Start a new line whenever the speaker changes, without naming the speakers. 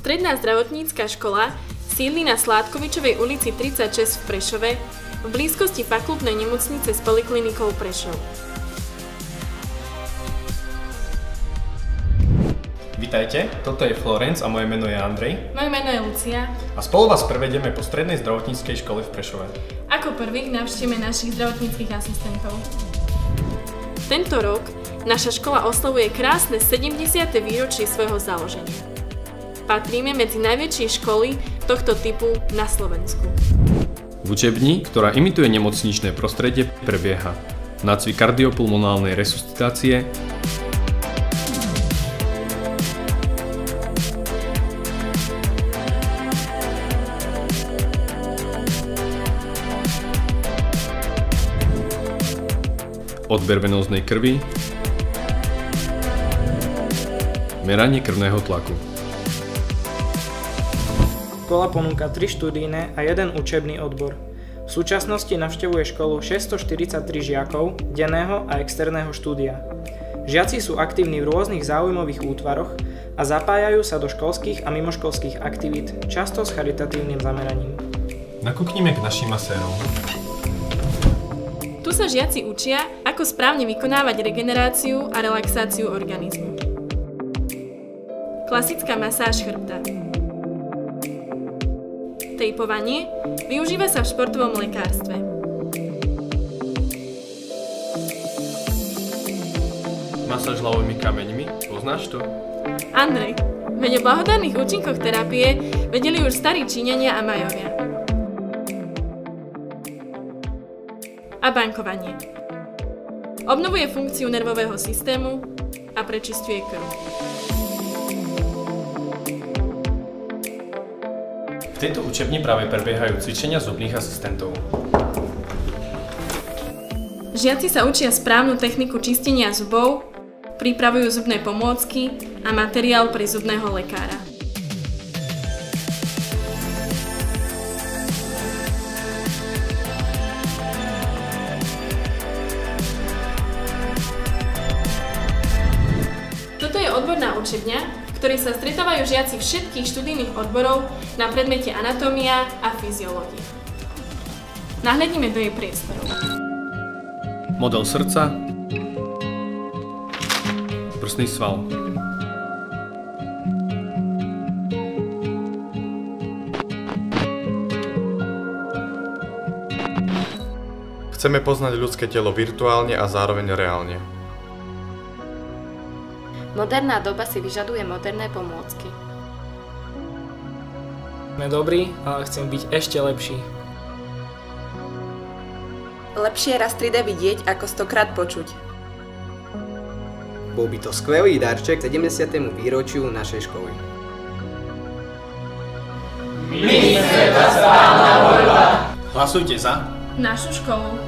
Stredná zdravotnícka škola sídli na Sládkovičovej ulici 36 v Prešove v blízkosti fakultnej nemocnice s poliklinikou Prešov.
Vitajte, toto je Florenc a moje meno je Andrej.
Moje meno je Lucia.
A spolu vás prevedieme po Strednej zdravotníckej škole v Prešove.
Ako prvých navštívime našich zdravotníckych asistentov. Tento rok naša škola oslavuje krásne 70. výročie svojho založenia. Patríme medzi najväčšie školy tohto typu na Slovensku.
V učebni, ktorá imituje nemocničné prostredie, prebieha nácvik kardiopulmonálnej resuscitácie, odber venóznej krvi, meranie krvného tlaku.
Škola ponúka 3 študijné a 1 učebný odbor. V súčasnosti navštevuje školu 643 žiakov denného a externého štúdia. Žiaci sú aktívni v rôznych záujmových útvaroch a zapájajú sa do školských a mimoškolských aktivít, často s charitatívnym zameraním.
Nakúknime k našim masérom.
Tu sa žiaci učia, ako správne vykonávať regeneráciu a relaxáciu organizmu. Klasická masáž chrbta. Tejpovanie využíva sa v športovom lekárstve.
Masáž ľavými kameňmi, poznáš to?
Andrej, veď o blahodárnych účinkoch terapie vedeli už starí Číňania a Majovia. A bankovanie. Obnovuje funkciu nervového systému a prečisťuje krv.
V tejto učebni práve prebiehajú cvičenia zubných asistentov.
Žiaci sa učia správnu techniku čistenia zubov, pripravujú zubné pomôcky a materiál pre zubného lekára. Toto je odborná učebňa, v ktorej sa stretávajú žiaci všetkých študijných odborov na predmete anatómia a fyziológia. Nahľadnime do jej priestorov.
Model srdca, prsný sval.
Chceme poznať ľudské telo virtuálne a zároveň reálne.
Moderná doba si vyžaduje moderné pomôcky.
Sme dobrí, ale chcem byť ešte lepší.
Lepšie raz 3D vidieť, ako 100-krát počuť.
Bol by to skvelý darček 70. výročiu našej školy.
My sme tá správna voľba!
Hlasujte za
našu školu.